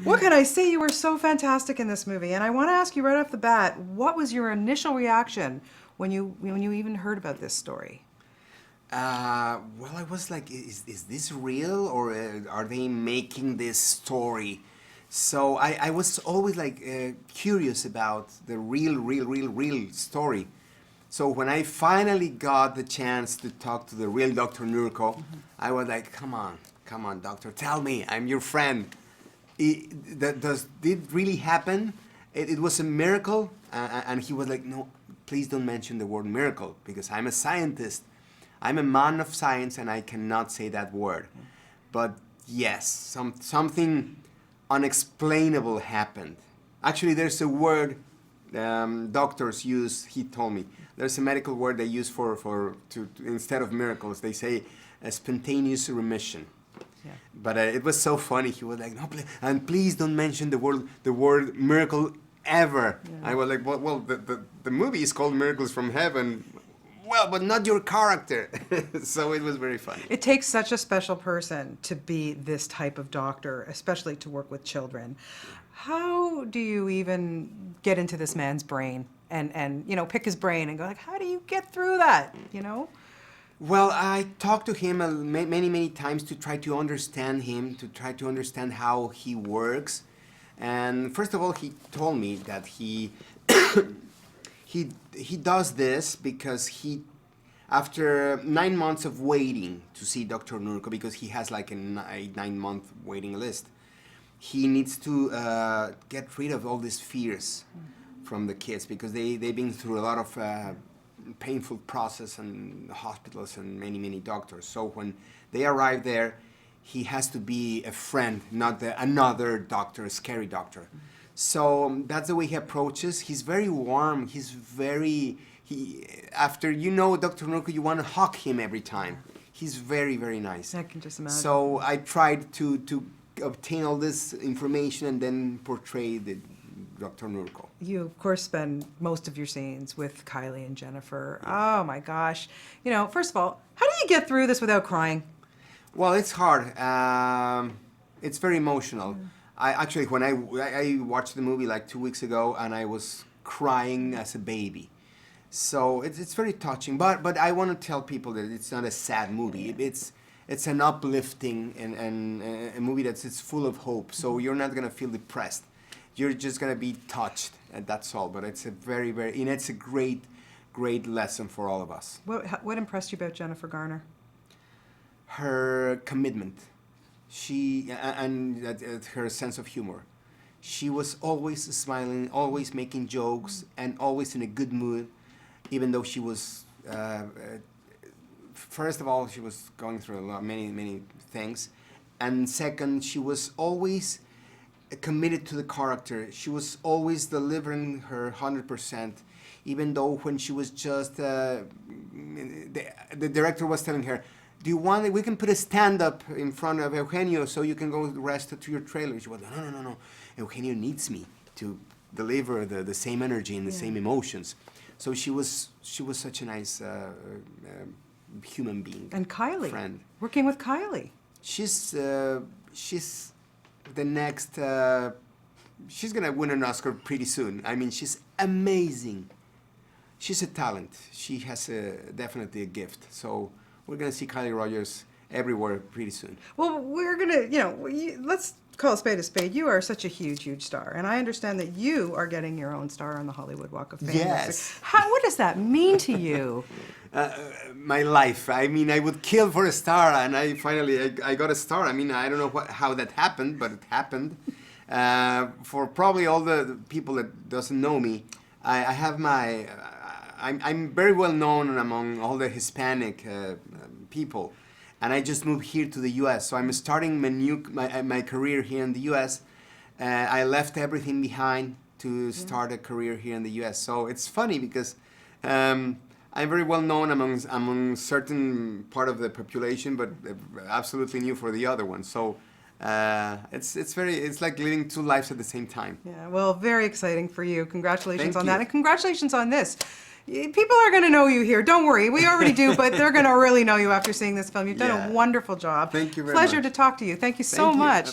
What can I say? You were so fantastic in this movie, and I want to ask you right off the bat, what was your initial reaction when you even heard about this story? Well, I was like, is this real, or are they making this story? So I was always like curious about the real story. So when I finally got the chance to talk to the real Dr. Nurko, I was like, come on, doctor, tell me, I'm your friend. Did really happen? It was a miracle? And he was like, no, please don't mention the word miracle, because I'm a scientist. I'm a man of science, and I cannot say that word. But yes, something unexplainable happened. Actually, there's a word doctors use, he told me. There's a medical word they use to instead of miracles, they say a spontaneous remission. Yeah. But it was so funny. He was like, no, please don't mention the word miracle ever. Yeah. I was like, well, the movie is called Miracles from Heaven. Well, but not your character. So it was very funny. It takes such a special person to be this type of doctor, especially to work with children. How do you even get into this man's brain and you know, pick his brain and go like, how do you get through that, you know? Well, I talked to him many times to try to understand him, to try to understand how he works. And first of all, he told me that he he does this because after 9 months of waiting to see Dr. Nurko, because he has like a 9-month waiting list, he needs to get rid of all these fears from the kids, because they've been through a lot of painful process in hospitals and many doctors. So when they arrive there, he has to be a friend, not another doctor, a scary doctor. So that's the way he approaches. He's very warm. After you know Dr. Nurko, you want to hug him every time. He's very nice. I can just imagine. So I tried to obtain all this information and then portray the Dr. Nurko. You, of course, spend most of your scenes with Kylie and Jennifer. Oh, my gosh. You know, first of all, how do you get through this without crying? Well, it's hard. It's very emotional. When I watched the movie like 2 weeks ago, and I was crying as a baby. So it's very touching. But I want to tell people that it's not a sad movie. It's an uplifting and a movie it's full of hope. So you're not going to feel depressed. You're just going to be touched, and that's all. But it's a it's a great lesson for all of us. What impressed you about Jennifer Garner? Her commitment. And her sense of humor. She was always smiling, always making jokes, and always in a good mood, even though she was, first of all, she was going through many things. And second, she was always committed to the character. She was always delivering her 100%, even though when she was just, the director was telling her, do you want we can put a stand-up in front of Eugenio so you can go rest to your trailer. She was like, no. Eugenio needs me to deliver the same energy and the same emotions. So she was such a nice human being. And Kylie, friend. Working with Kylie. She's the next, she's gonna win an Oscar pretty soon. I mean, she's amazing. She's a talent. She has definitely a gift. So we're going to see Kylie Rogers everywhere pretty soon. Well, we're going to, let's call a spade. You are such a huge star. And I understand that you are getting your own star on the Hollywood Walk of Fame. Yes. What does that mean to you? My life. I mean, I would kill for a star, and I finally got a star. I mean, I don't know how that happened, but it happened. For probably all the people that doesn't know me, I have my... I'm very well known among all the Hispanic people, and I just moved here to the U.S. So I'm starting my career here in the U.S. I left everything behind to start a career here in the U.S. So it's funny because I'm very well known among certain part of the population, but absolutely new for the other one. So it's like living two lives at the same time. Yeah. Well, very exciting for you. Congratulations on Thank that, you. and congratulations on this. People are going to know you here. Don't worry. We already do, but they're going to really know you after seeing this film. You've done a wonderful job. Thank you very Pleasure much. to talk to you. Thank you so much.